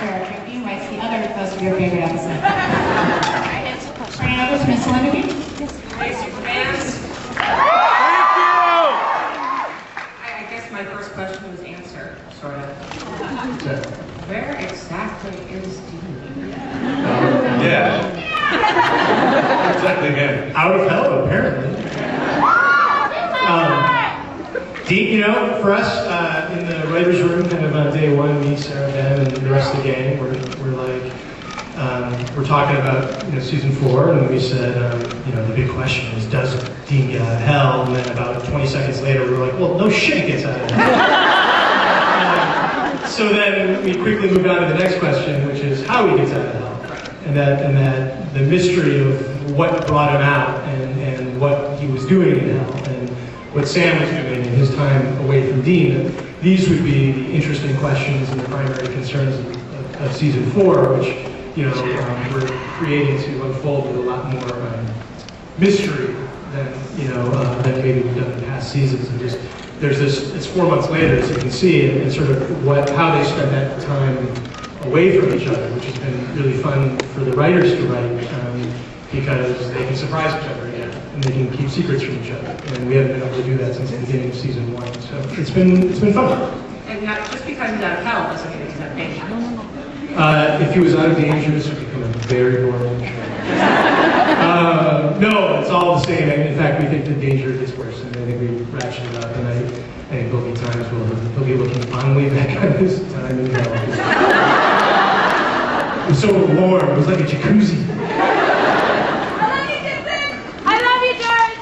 Eric Kripke writes the other most of your favorite episodes. Turning over to Miss Alynda. Hey, Superfans. I guess my first question was answered, sort of. Where exactly is Dean? Yeah. Exactly, man. Out of hell, apparently. Dean, for us, in the writer's room, kind of day one, me, Sera, Ben, and the rest of the gang, we're like, we're talking about season 4, and we said, the big question is, does Dean get out of hell? And then about 20 seconds later, we were like, well, no shit, he gets out of hell. So then we quickly moved on to the next question, which is how he gets out of hell, and that the mystery of what brought him out and what he was doing in hell, and what Sam was doing in his time away from Dean. These would be the interesting questions and the primary concerns of season 4, which we're creating to unfold with a lot more mystery than than maybe we've done in past seasons. And just there's this. It's 4 months later, as you can see, and sort of how they spend that time away from each other, which has been really fun for the writers to write because they can surprise each other again and they can keep secrets from each other. And we haven't been able to do that since the beginning of season 1. So it's been fun. And not just because he's out of hell doesn't mean he's out of danger. If he was out of danger, this would become a very boring show. No, it's all the same. In fact, we think the danger gets worse, and I think we ratchet it up. And I think there'll be times where he'll be looking fondly back at this time in hell. It was so warm. It was like a jacuzzi. I love you, Jared!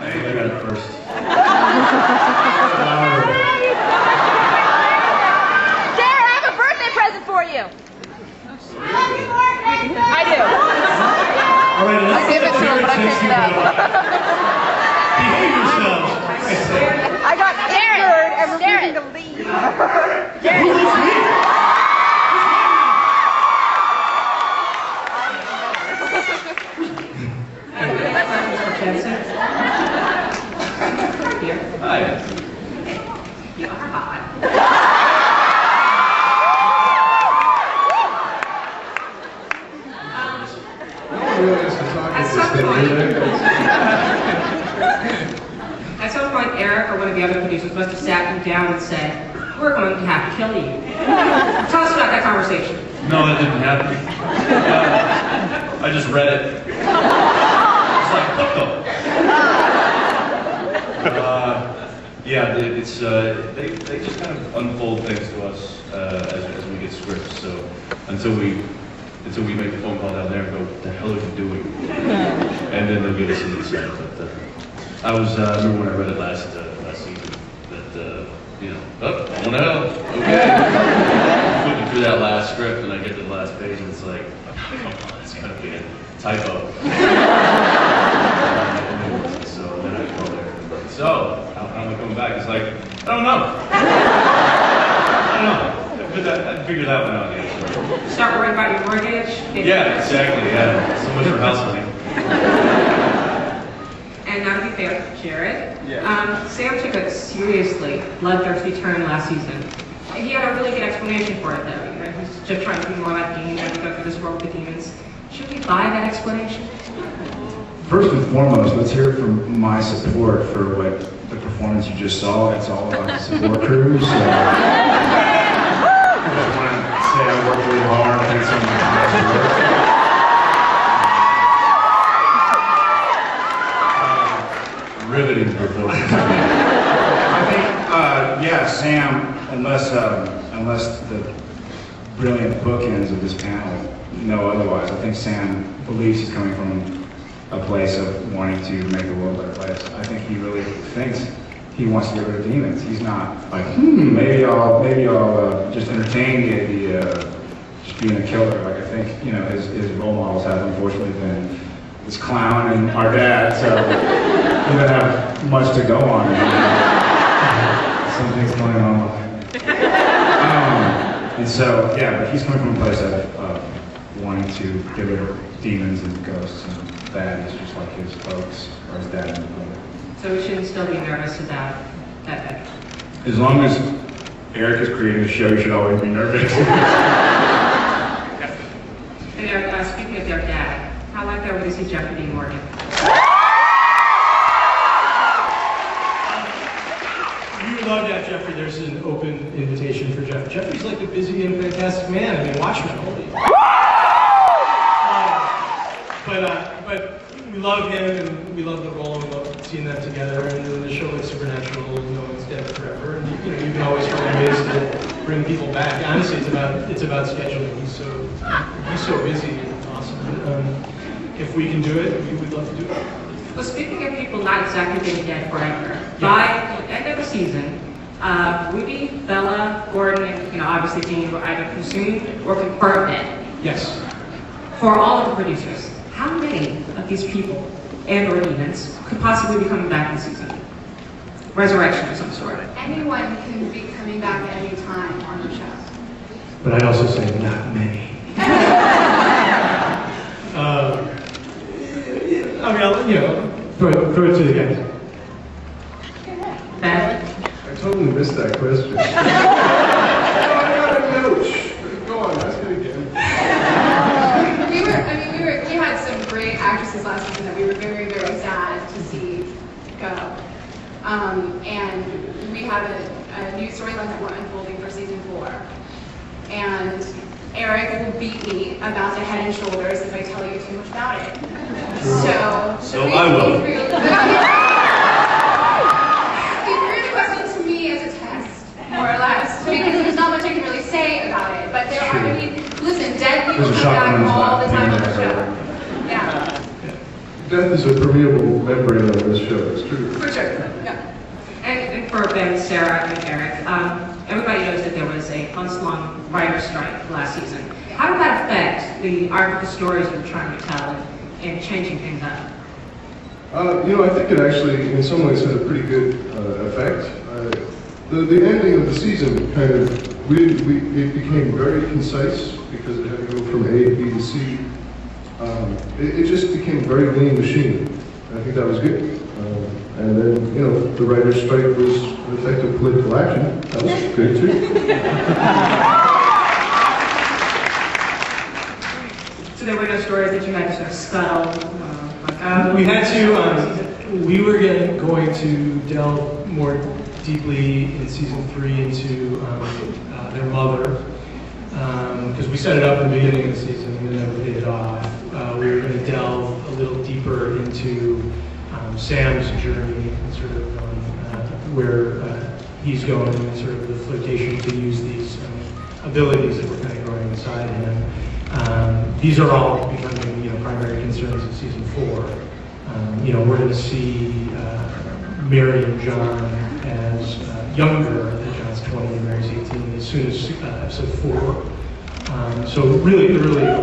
I think I got it first. Jared, I have a birthday present for you. I do. All right, I gave it to him, but I picked it up. Behave yourselves. I got injured and we're moving to leave. Jensen? Here. Hi. You are hot. At some point, Eric or one of the other producers must have sat you down and said, "We're going to have to kill you." Tell us about that conversation. No, that didn't happen. I just read it. It's like, what the? Yeah, it's they just kind of unfold things to us as we get scripts. So until we make the phone call down there and go, what the hell are you doing? And then they'll get us into the set. But I remember when I read it last season that oh, I want to hell. Okay. Flipping through that last script and I get to the last page and it's like, oh, come on, it's gonna be a typo. So then I go there. So how am I coming back? It's like, I don't know. But I figured that one out. Yeah. Start worrying about your mortgage. Yeah, exactly. Yeah, so much for house money. And now to be fair, Jared, Yeah. Sam took a seriously bloodthirsty turn last season. And he had a really good explanation for it, though. He's just trying to be more like Dean as we go through this world with demons. Should we buy that explanation? First and foremost, let's hear from my support for what the performance you just saw. It's all about the support crew. So I just want to say I worked really hard. I think some of my Riveting performance. I think, Sam, unless the brilliant bookends of this panel know otherwise, I think Sam believes he's coming from a place of wanting to make the world a better place. I think he really thinks he wants to get rid of demons. He's not like, maybe I'll just entertain the idea of just being a killer. Like I think, his role models have unfortunately been this clown and our dad, so he doesn't have much to go on. Something's going on behind me. And so, but he's coming from a place of wanting to get rid of demons and ghosts and that is just like his folks or his dad and mother. So we shouldn't still be nervous about that day? As long as Eric is creating the show, you should always be nervous. And Eric, speaking of their dad, how likely are we to see Jeffrey Dean Morgan? We would love to have Jeffrey. There's an open invitation for Jeff. Jeffrey's like a busy and fantastic man. I mean, Watchmen, holy. But we love him and we love the role and we love seeing them together. And then the show like Supernatural, no one's dead forever. And you can always find ways to bring people back. Honestly, it's about scheduling. He's so busy and awesome. If we can do it, we would love to do it. Well, speaking of people not exactly being dead forever, by the end of the season, Ruby, Bella, Gordon, and obviously Dean were either consumed or confirmed dead. Yes. For all of the producers, how many of these people and or demons could possibly be coming back this season? Resurrection of some sort. Anyone can be coming back at any time on the show. But I'd also say not many. I mean, throw it to the guys. Ben? I totally missed that question. I got a coach. Go on, ask it again. We had some great actresses last season that we were very, very sad to see go. And we have a new storyline that we're unfolding for season 4. And Eric will beat me about the Head and Shoulders if I tell you too much about it. So I will. He threw the question to me as a test, more or less, because there's not much I can really say about it. But there are, listen, dead people come back all the time on the show. Yeah. Death is a permeable membrane on this show, it's true. For sure. Yeah. And for Ben, Sera, and Eric, everybody knows that there was a months-long writer's strike last season. How did that affect the arc of the stories you were trying to tell and changing things up? I think it actually, in some ways, had a pretty good effect. The ending of the season kind of, it became very concise because it had to go from A to B to C. It just became a very lean machine. I think that was good. And then, the writer's strike was an effective political action. That was good too. So there were no stories that you had to sort of scuttle? We had to, we were going to delve more deeply in season 3 into their mother, because we set it up in the beginning of the season and then paid it off. We were going to delve a little deeper into Sam's journey and sort of where he's going and sort of the flirtation to use these abilities that were kind of growing inside him. These are all becoming, primary concerns of season 4. We're going to see Mary and John as younger, that John's 20 and Mary's 18, as soon as episode 4. So really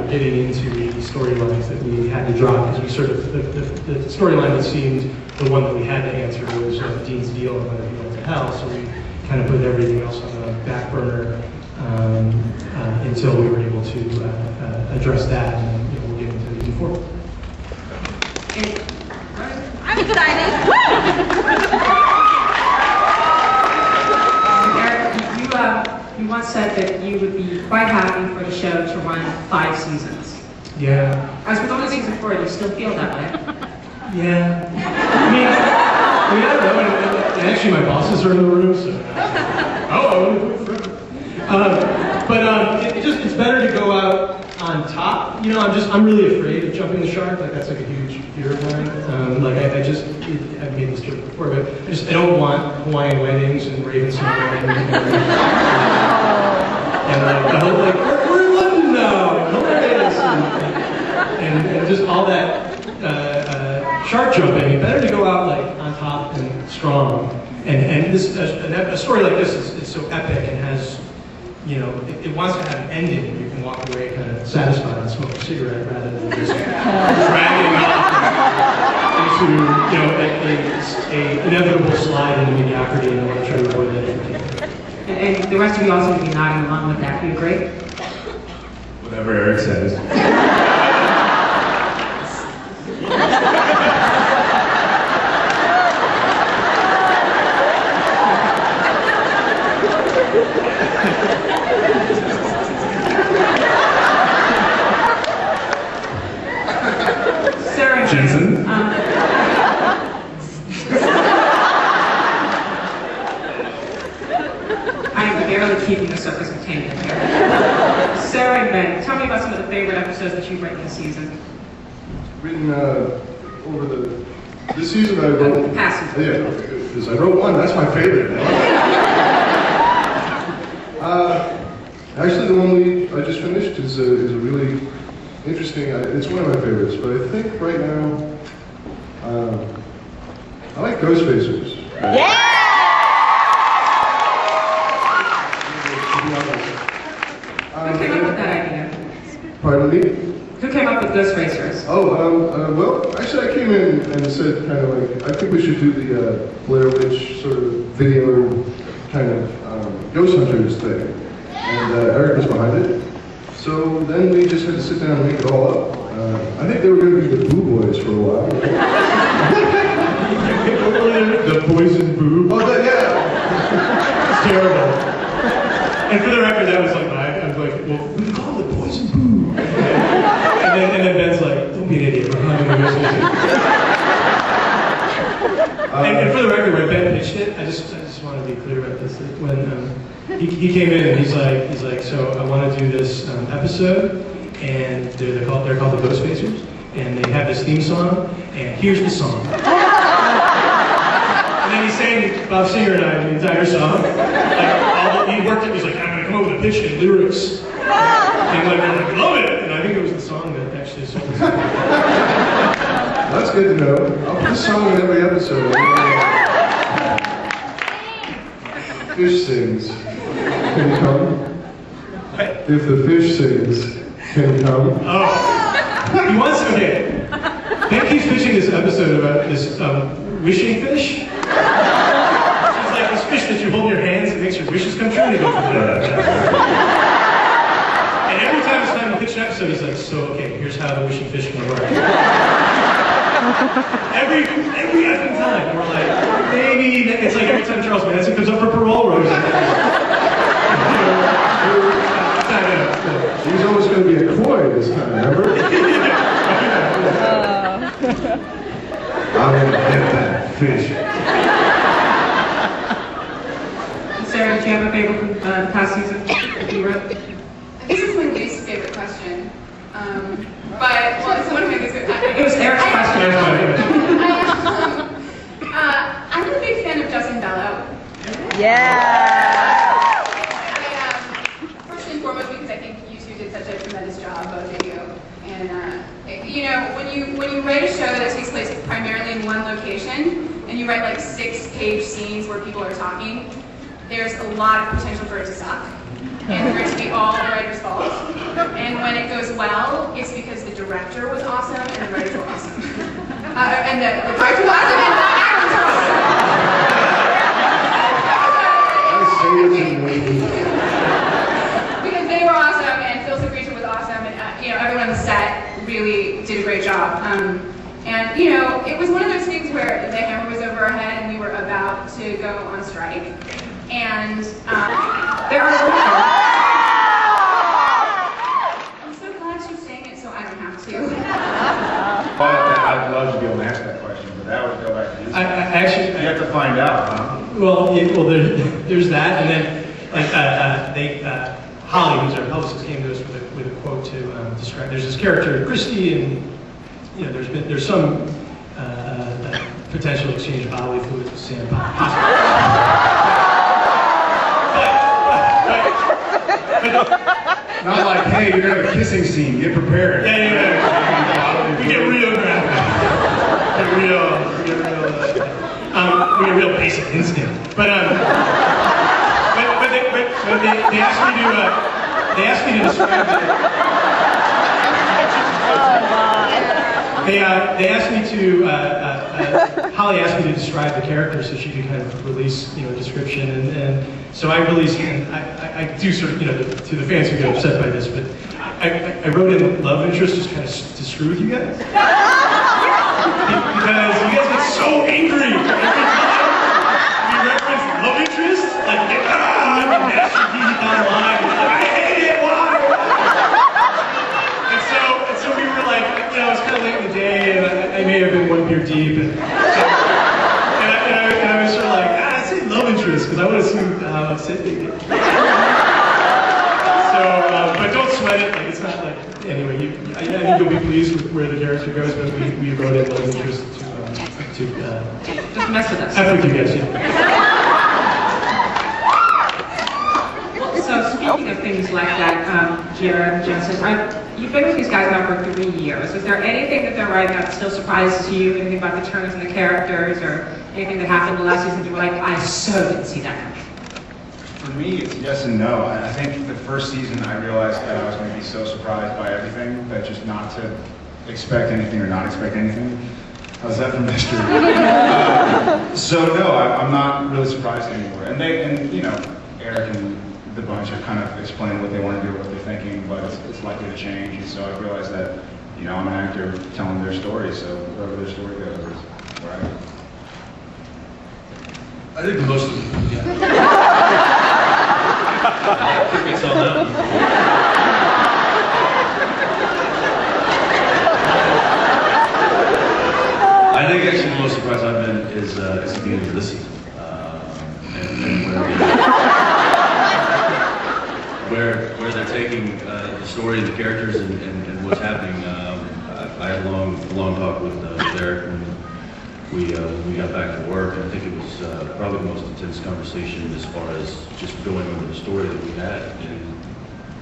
getting into the storylines that we had to drop, because we sort of, the storyline that seemed the one that we had to answer was Dean's deal and whether he went to hell, so we kind of put everything else on the back burner until we were able to address that, and then we'll get into season 4. I'm excited. Eric, you once said that you would be quite happy for the show to run 5 seasons. Yeah. As we're going to season 4, do you still feel that way? Yeah. I don't know. And actually, my bosses are in the room, so. I want to do it forever. But it's better to go out on top. I'm really afraid of jumping the shark. Like, that's like a huge fear of mine. I've made this joke before, but I don't want Hawaiian weddings and Ravens and I hope, like, we're in London now, and hilarious, and just all that shark jumping. It's better to go out like on top and strong. And this a story like this is so epic and has, it wants to have an ending. You can walk away kind of satisfied and smoke a cigarette rather than just dragging off into a inevitable slide into mediocrity, and I want to try to avoid that. And the rest of you also be nodding along with that. Do you agree? Whatever Eric says. Sera, Jensen? I am barely keeping the circus contained here. Sera and Ben, tell me about some of the favorite episodes that you've written this season. Written over this season I wrote. The past season. Yeah, okay, good. Because I wrote one, that's my favorite. Actually, the one I just finished is a really interesting. It's one of my favorites, but I think right now I like Ghostfacers. Who came up with that idea? Pardon me? Who came up with Ghostfacers? Oh, well, actually I came in and said kind of like, I think we should do the Blair Witch sort of video kind of Ghost Hunters thing. And Eric was behind it. So then we just had to sit down and make it all up. I think they were going to be the Boo Boys for a while. The poison boob. Oh, yeah. It's terrible. And for the record, that was like I was like, well, we can call it the poison boob. And then Ben's like, don't be an idiot. We're not doing and for the record, when Ben pitched it, I just want to be clear about this. That when he came in and he's like, so I want to do this episode, and they're called the Ghostfacers, and they have this theme song, and here's the song. And then he sang, Bob Singer and I, the entire song. He worked it, he's like, I'm going to come up with a pitch and lyrics. And we're like, love it! And I think it was the song that actually sold it. That's good to know. I'll put this song in every episode. Fish sings. Can you come? If the fish sings, can you come? Oh. He wants, okay. Ben keeps pitching this episode about this wishing fish. It's like this fish that you hold in your hands and makes your wishes come true, and he goes, and every time it's time to pitch an episode, he's like, so, okay, here's how the wishing fish can work. Every effing time, and we're like, maybe, it's like every time Charles Manson comes up for parole, we're always like, He was always going to be a koi this time, remember? I'm going to get that fish. Sera, do you have a favorite from the past season that you wrote? This is my least favorite question. But, well, it's one of my least favorite. It was Eric's question. I'm a big fan of Justin Bello. Yeah. First and foremost, because I think you two did such a tremendous job, both of you. And you know, when you write a show that takes place primarily in one location, and you write like 6-page scenes where people are talking, there's a lot of potential for it to suck, and for it to be all the writer's fault. And when it goes well, it's because the director was awesome and the writers were awesome. And the director was awesome and the actors were awesome. Because they were awesome and Phil Secretion was awesome and you know, everyone on the set really did a great job. And you know, it was one of those things where the hammer was over our head and we were about to go on strike. And There are I'm so glad she's saying it so I don't have to. I'd love to be able to answer that question, but that would go back to you. Actually, You have to find out, huh? well, there's that, and then Holly, who's our publicist, came to us with a quote to describe. There's this character, Christy, and you know, there's some potential exchange of bodily fluids with Sam. Not like, hey, you're gonna have a kissing scene, get prepared. Yeah. We get real graphic. We get real basic instinct. But they asked me to describe it. They asked me to, Holly asked me to describe the character so she could kind of release, you know, a description, and so I released, and I do sort of, you know, to the fans who get upset by this, but I wrote in love interest just kind of to screw with you guys. Because you guys get so angry every time we reference love interest, like, this because I want to see how upset they get. So, but don't sweat it. Like it's not like anyway. I think you'll be pleased with where the character goes, but we wrote it love interest to Just mess with us. F with you guys. Yeah. So speaking of things like that, Jared and Jensen, you've been with these guys now for 3 years. Is there anything that they're writing that still surprises you? Anything about the turns in the characters, or anything that happened the last season that you were like, I so didn't see that coming? For me, it's yes and no. I think the first season I realized that I was going to be so surprised by everything that just not to expect anything or not expect anything. How's that from history? So no, I'm not really surprised anymore. And you know, Eric and the bunch have kind of explained what they want to do, what they're thinking, but it's likely to change. And so I realized that, you know, I'm an actor telling their story, so wherever their story goes is where I go. I think most of them, yeah. Crickets on them. I think actually the most surprised I've been is the beginning of this season. And where they're taking the story and the characters and what's happening. I had a long talk with Eric when we got back to work. I think it was probably the most intense conversation as far as just going over the story that we had in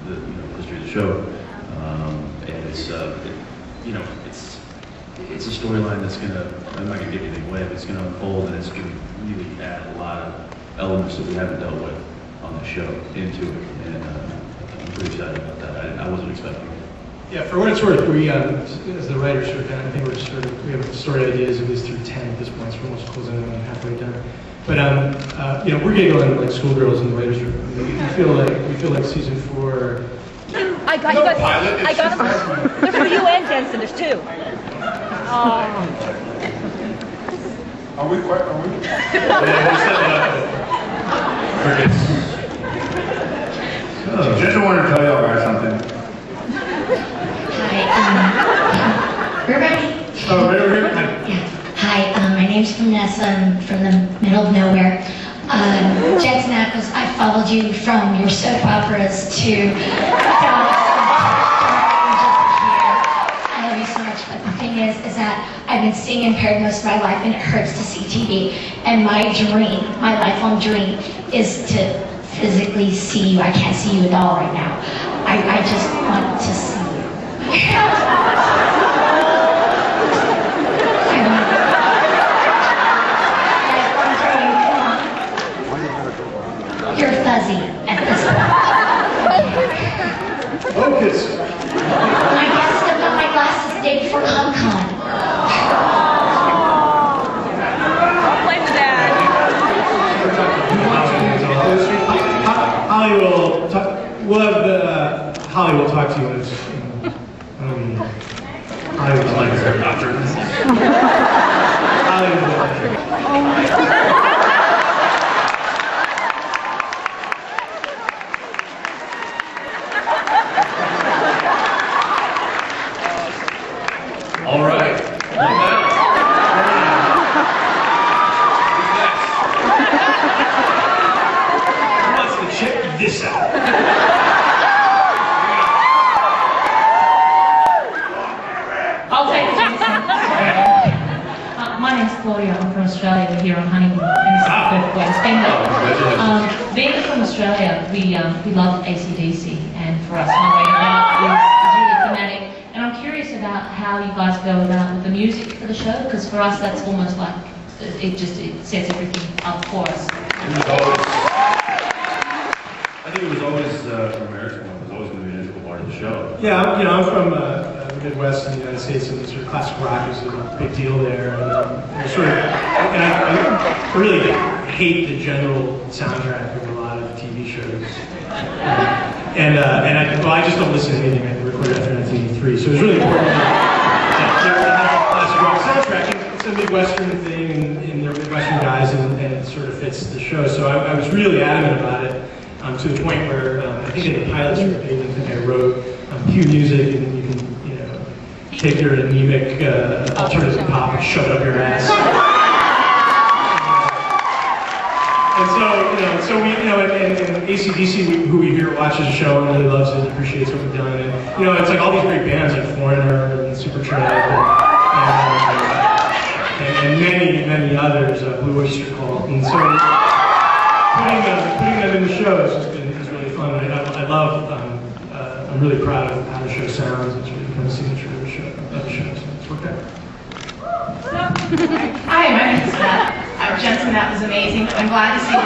the history of the show. And it's a storyline that's I'm not gonna give anything away, but it's gonna unfold and it's gonna really add a lot of elements that we haven't dealt with on the show into it. And I'm pretty excited about that. I wasn't expecting it. Yeah, for what it's worth, we, as the writers, I think we have story ideas at least through 10 at this point, so we're almost closing in on halfway done. But we're giggling like schoolgirls in the writers' room. We feel like season 4. I got them. They're for you and Jensen. There's 2. Are we? Yeah, we'll set it up. Crickets. Jensen wanted to tell y'all about something. Hi, we're ready. Oh, right over here? Yeah. Hi, my name's Vanessa. I'm from the middle of nowhere. Jensen Ackles, I followed you from your soap operas to I love you so much, but the thing is that I've been seeing impaired most of my life and it hurts to see TV. And my lifelong dream, is to physically see you. I can't see you at all right now. I just want to see you. You're fuzzy at this point. Focus. My guests have got my glasses day before Comic-Con. Blame the dad. Holly will talk. We'll have Holly will talk to you when it's. Holly will talk to you. Holly will. All right. Who wants to check this out? I'll take it, Jensen. My name's Claudia. I'm from Australia. We're here on honeymoon. And this is the perfect way to spend it. Being from Australia, we love AC/DC, and for us, My Way Out is really thematic. And I'm curious about how you guys go about with the music for the show, because for us, that's almost like it sets everything up for us. I think it was always, from American one, it was always going to be an integral part of the show. Yeah, I'm from the Midwest in the United States, and sort of classic rock is a big deal there. And I really hate the general soundtrack of a lot of the TV shows. I just don't listen to anything I recorded after 1983. So it was really important that there was a classic rock soundtrack. It's a Midwestern thing, and they're Midwestern guys, and it sort of fits the show. So I was really adamant about it, to the point where I think in the pilot script, I think I wrote cue music, and you can, take your anemic alternative pop and shove it up your ass. so we, and AC/DC, who we hear watches the show and really loves it, appreciates what we've done, and it's like all these great bands like Foreigner and Supertramp and many others, Blue Oyster Cult, and so putting them in the show is really fun. And I love, I'm really proud of how the show sounds. It's really kind of signature of the show, so it's worked out. Hi, my name is Beth. Jensen, that was amazing. I'm glad to see you.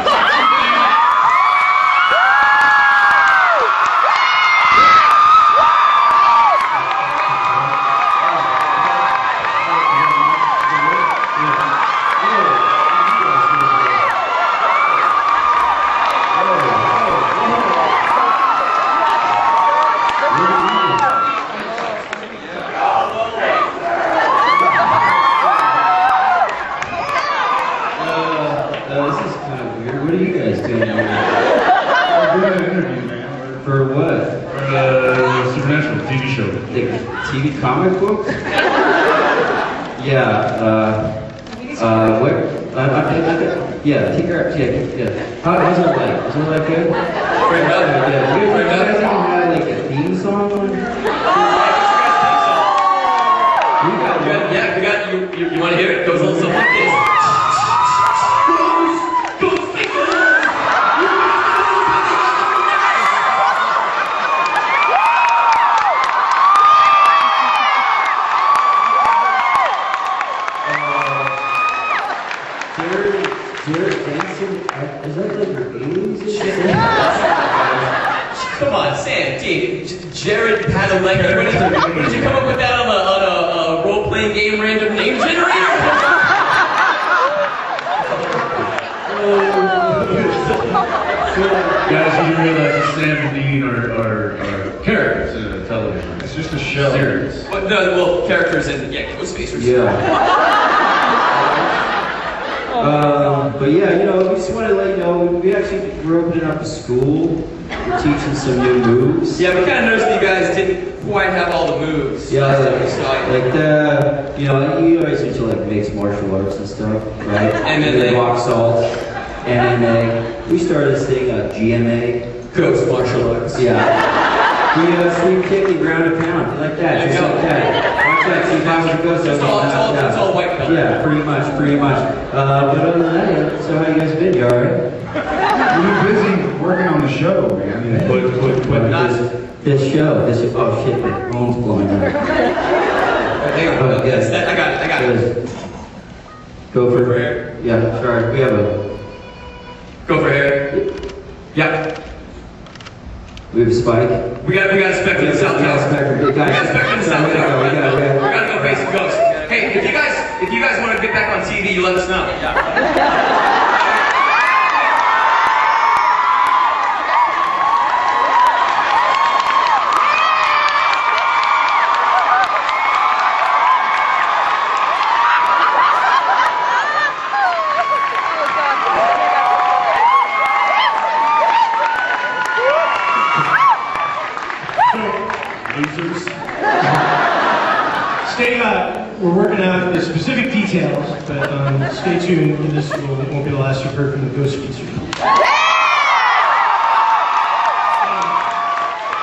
TV comic books? Take her up. How's it like? Is it like good? Right up. You guys have like a theme song on? You want to hear it? It goes a little something like this. Is that like your aliens and shit? Come on, Sam, Jared Padalecki. What did you come up with that on a role-playing game random name generator? Guys, you realize that Sam and Dean are characters in a television. It's just a show. Series. Well, characters in Ghostfacers. Yeah. But yeah, we just want to let you know, we're opening up a school. We're teaching some new moves. Yeah, we kind of noticed you guys didn't quite have all the moves. Yeah, you always used to like mixed martial arts and stuff, right? MMA. Rock salt, MMA. We started this thing, GMA. Ghost martial arts. Yeah. We sweep, kick, ground and pound, like that, just like that. Watch that, see how it goes. It's all white belt. Yeah, pretty much. But other than that, so how you guys been, you alright? We're busy working on the show, man. But not this show. Oh shit, my phone's blowing up. Hang on. Yes. I got it. Go for hair. Yeah, sorry. We have a. Go for hair. Yep. We have a spike. We got a spec in the South Tower. We got a spec in the South Tower. We gotta go face some ghosts. Hey, if you guys want to get back on TV, you let us know. We're working out the specific details, but stay tuned. This won't be the last you've heard from the Ghostfacers.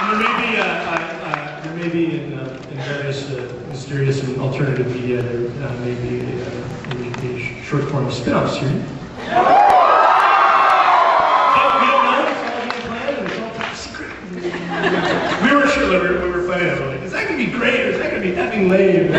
And there may be in various mysterious and alternative media, there may be a short form spin-off series. But we don't know. It's all being planned, and it's all top secret. We weren't sure when we were planning it. Like, is that going to be great, or is that going to be effing lame?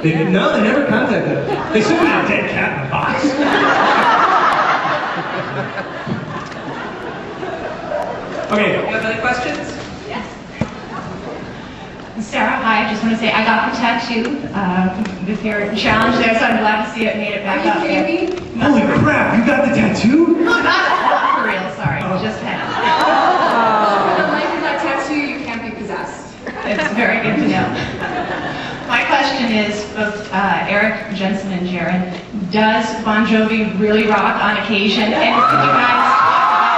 They never contacted us. They said we had a dead cat in a box. Okay. You have any questions? Yes. Sera, hi. I just want to say I got the tattoo with your challenge there, so I'm glad to see it made it back up. Are you kidding me? Holy crap, you got the tattoo? No, not for real, sorry. Just pen. For the life of that tattoo, you can't be possessed. It's very good to know. My question is, both Eric, Jensen, and Jared, does Bon Jovi really rock on occasion? And could you guys talk about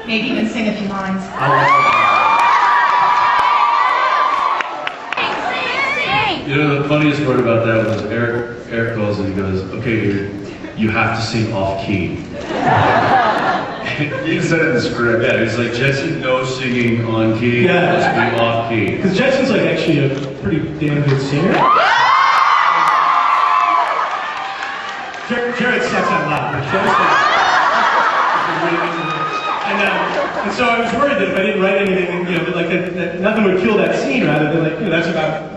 maybe even sing a few lines. You know, the funniest part about that was Eric calls and he goes, okay, you have to sing off key. You said it in the script. Yeah, he's like, Jensen, no singing on key, Yeah. let's be off key. Because Jensen's like actually a pretty damn good singer. Jared sucks out loud. And so I was worried that if I didn't write anything, you know, like that nothing would kill that scene, rather than like, you know, that's about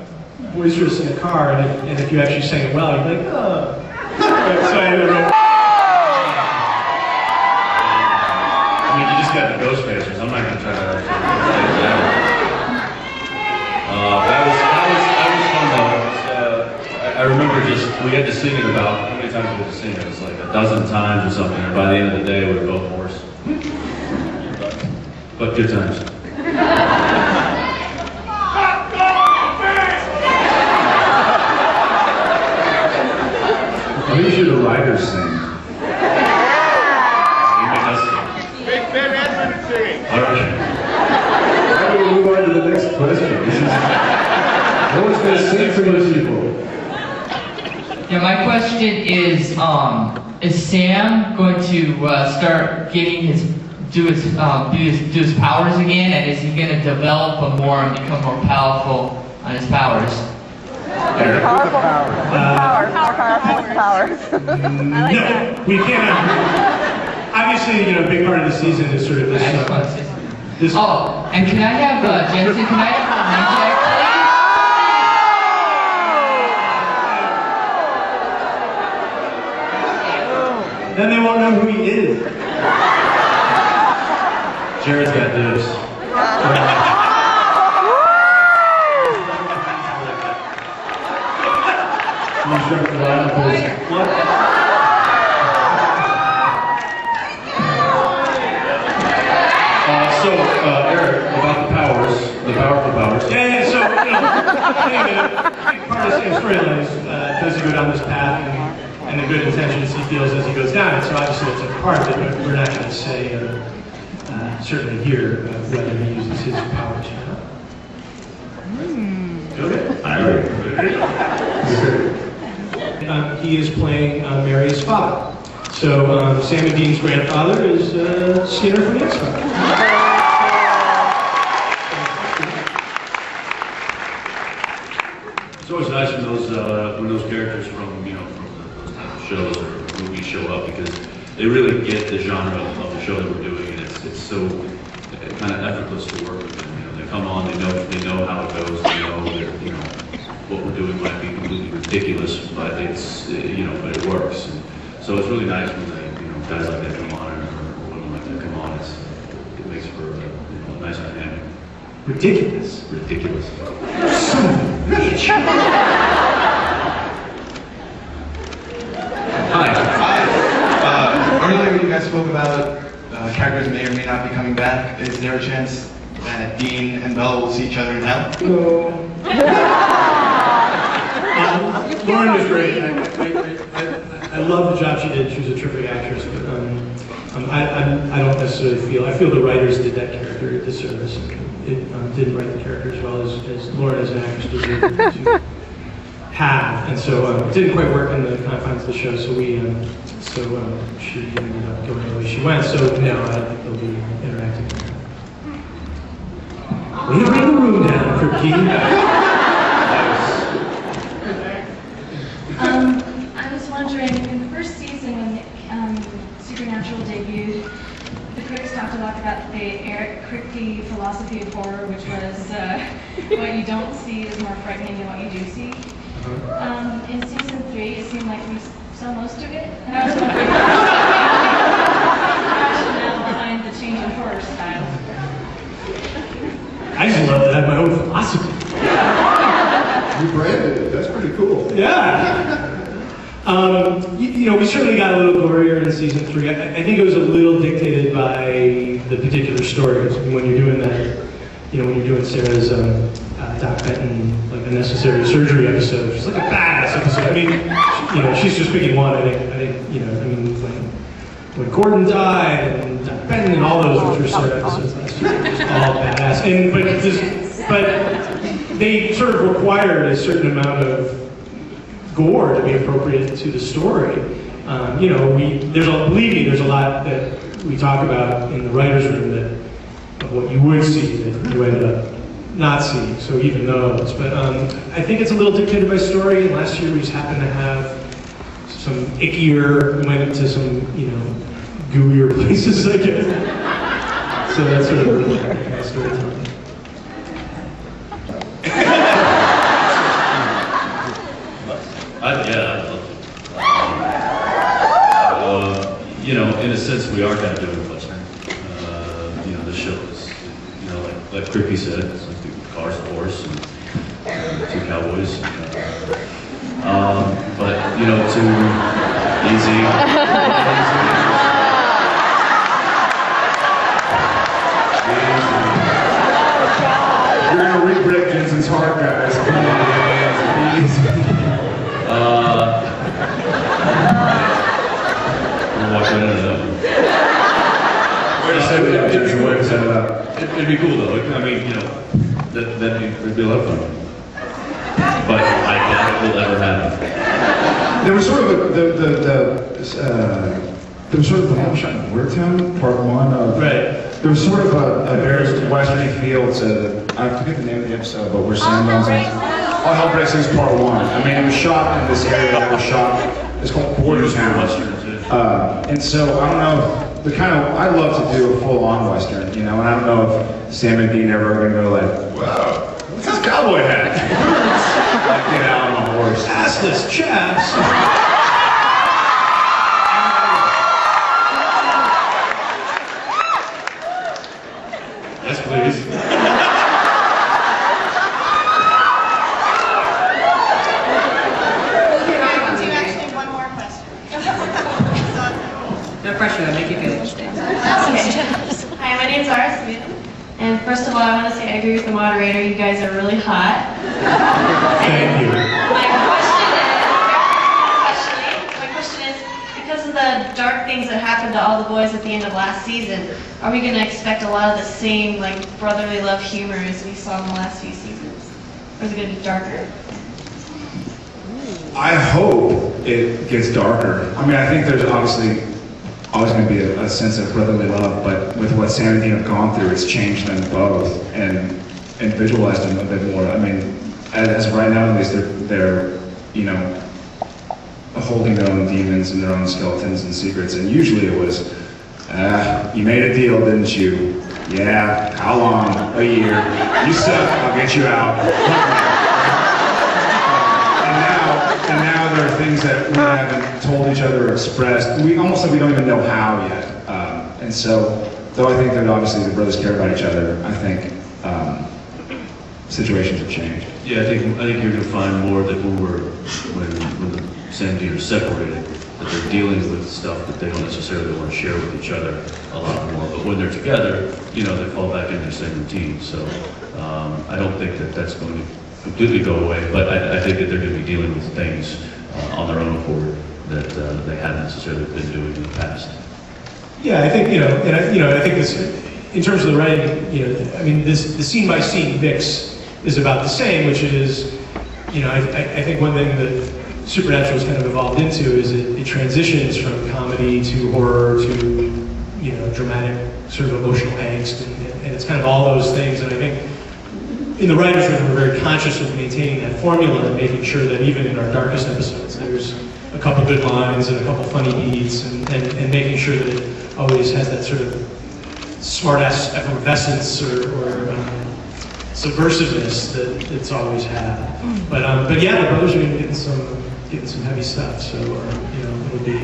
boisterous in a car, and if you actually sang it well, you'd be like, oh. So I wrote. I mean, you just got the Ghostfacers. I'm not gonna try to. That was fun though. I remember we had to sing it about, how many times did we sing it? It was like a dozen times or something, and by the end of the day we were both hoarse. But good times. Who should the writers sing? Make Edlund sing. All right. How do we move on to the next question? No one's going to sing for those people. Yeah, my question is Sam going to start getting do his powers again, and is he going to develop more and become more powerful on his powers? Powerful powers. No, we can't. Obviously, you know, a big part of the season is sort of this. Oh, and can I have Jensen? Can I have a name check? Then they won't know who he is. Jared's got dibs. Eric, about the powers, the powerful powers. Yeah, so, you know, part of the same storyline is, does he go down this path and the good intentions he feels as he goes down it. So obviously that's a part of it, but we're not going to say, certainly here, whether he uses his powers or not. Okay. He is playing Mary's father. So Sam and Dean's grandfather is Skinner from the X-Files. It's always nice when those characters from those type of shows or movies show up, because they really get the genre of the show that we're doing, and it's so kind of effortless to work with them. You know, they come on, they know how it goes, they know that what we're doing might be completely ridiculous, but but it works. And so it's really nice when guys like that come on, or women like that come on. It makes for a nice dynamic. Ridiculous. Ridiculous. Hi. Earlier you guys spoke about characters may or may not be coming back. Is there a chance that Dean and Bella will see each other in hell? No. Lauren was great. I love the job she did. She was a terrific actress. But I don't necessarily feel. I feel the writers did that character a disservice. It didn't write the character as well as Lauren as an actress deserved to have, and so it didn't quite work in the confines of the show. So she ended up going the way she went. So no, I don't think they'll be interacting. Way to bring the room down, Kripke. I was wondering, in the first season when Supernatural debuted, the critics talked a lot about the Eric Kripke philosophy of horror, which was what you don't see is more frightening than what you do see. In season 3, it seemed like we saw most of it, and I was wondering what's the rationale behind the change in horror style. I just love that I have my own philosophy. You branded it. That's pretty cool. Yeah. We certainly got a little gorier in season 3. I think it was a little dictated by the particular stories. When you're doing that, when you're doing Sera's Doc Benton, like a necessary surgery episode, she's like a badass episode. I mean, she's just picking one. I think, when Gordon died and Ben and all those which were sort of episodes last year, all badass. But they sort of required a certain amount of gore to be appropriate to the story. You know, believe me, there's a lot that we talk about in the writer's room of what you would see that you ended up not seeing, so even those. But I think it's a little dictated by story, and last year we just happened to have some ickier, we went into some, you know, gooier places, I guess. So that's sort of my storytelling. You know, in a sense, we are kind of doing a Western. You know, the show is, you know, like Kripke said, it's like two cars, a horse, and two cowboys. But, you know, too easy. You're gonna re-break Jensen's heart, guys. Come on, Watch that into that. Way to set it up, Jensen. Way to set it up. It'd be cool though. I mean, you know, that'd be a lot of fun. But I doubt it will ever happen. There was sort of there was sort of the Home Shot in Wartown, part one of. Right. There was sort of a very westerny feel to. I forget the name of the episode, but we're Sandals. All Hell Breaks Loose part one. I mean, it was shot in this area. It was shot. It's called Bordertown. And so I don't know. I love to do a full-on Western, you know, and I don't know if Sam and Dean ever going to go like, wow, what's this cowboy hat? Like, get out on a horse. Assless chaps. Yes, please. No pressure, I'll make you feel interesting. Hi, my name's Zara Smith. And first of all, I want to say I agree with the moderator. You guys are really hot. Thank you. My question is, because of the dark things that happened to all the boys at the end of last season, are we going to expect a lot of the same like brotherly love humor as we saw in the last few seasons? Or is it going to be darker? I hope it gets darker. I mean, I think there's obviously always going to be a sense of brotherly love, but with what Sam and Dean have gone through, it's changed them both and visualized them a bit more. I mean, as of right now, at least they're you know, holding their own demons and their own skeletons and secrets. And usually it was, you made a deal, didn't you? Yeah. How long? A year. You suck. I'll get you out. And now there are things that we haven't told each other or expressed. We almost like we don't even know how yet. And so, though I think that obviously the brothers care about each other, I think situations have changed. Yeah, I think you're going to find more that when the Sam and Dean are separated, that they're dealing with stuff that they don't necessarily want to share with each other a lot more. But when they're together, you know, they fall back into the same routine. So I don't think that that's going to completely go away, but I think that they're going to be dealing with things on their own accord that they haven't necessarily been doing in the past. Yeah, I think, I think this, in terms of the writing, I mean, the scene-by-scene mix is about the same, which is, I think one thing that Supernatural has kind of evolved into is it transitions from comedy to horror to, dramatic sort of emotional angst, and it's kind of all those things, and I think in the writer's room, we're very conscious of maintaining that formula and making sure that even in our darkest episodes, there's a couple good lines and a couple funny beats, and making sure that it always has that sort of smart-ass effervescence or subversiveness that it's always had. But yeah, the brothers are getting some heavy stuff, so it'll be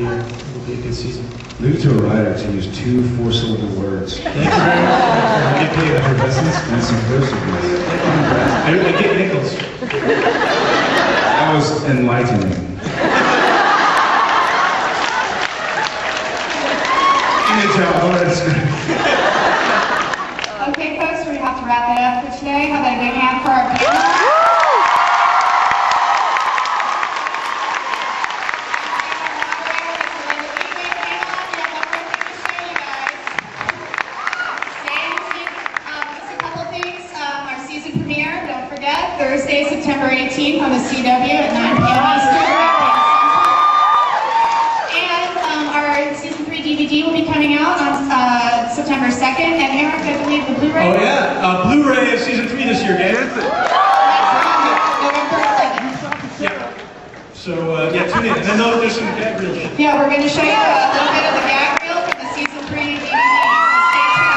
a good season. Leave it to a writer to use 2 4-syllable words. Thank you very much. I get paid effervescence and subversiveness. I get nickels. That was enlightening. Good job. Okay, folks, we have to wrap it up for today. How about a big hand for our panel? Thursday, September 18th on the CW at 9 p.m. Eastern. And our season 3 DVD will be coming out on September 2nd. And Eric, I believe the Blu-ray. Oh yeah, Blu-ray of season 3 this year, Gabe. Yeah. So yeah, tune in. And then there's some gag reel shit. Yeah, we're going to show you a little bit of the gag reel from the season 3 DVD. Stay tuned.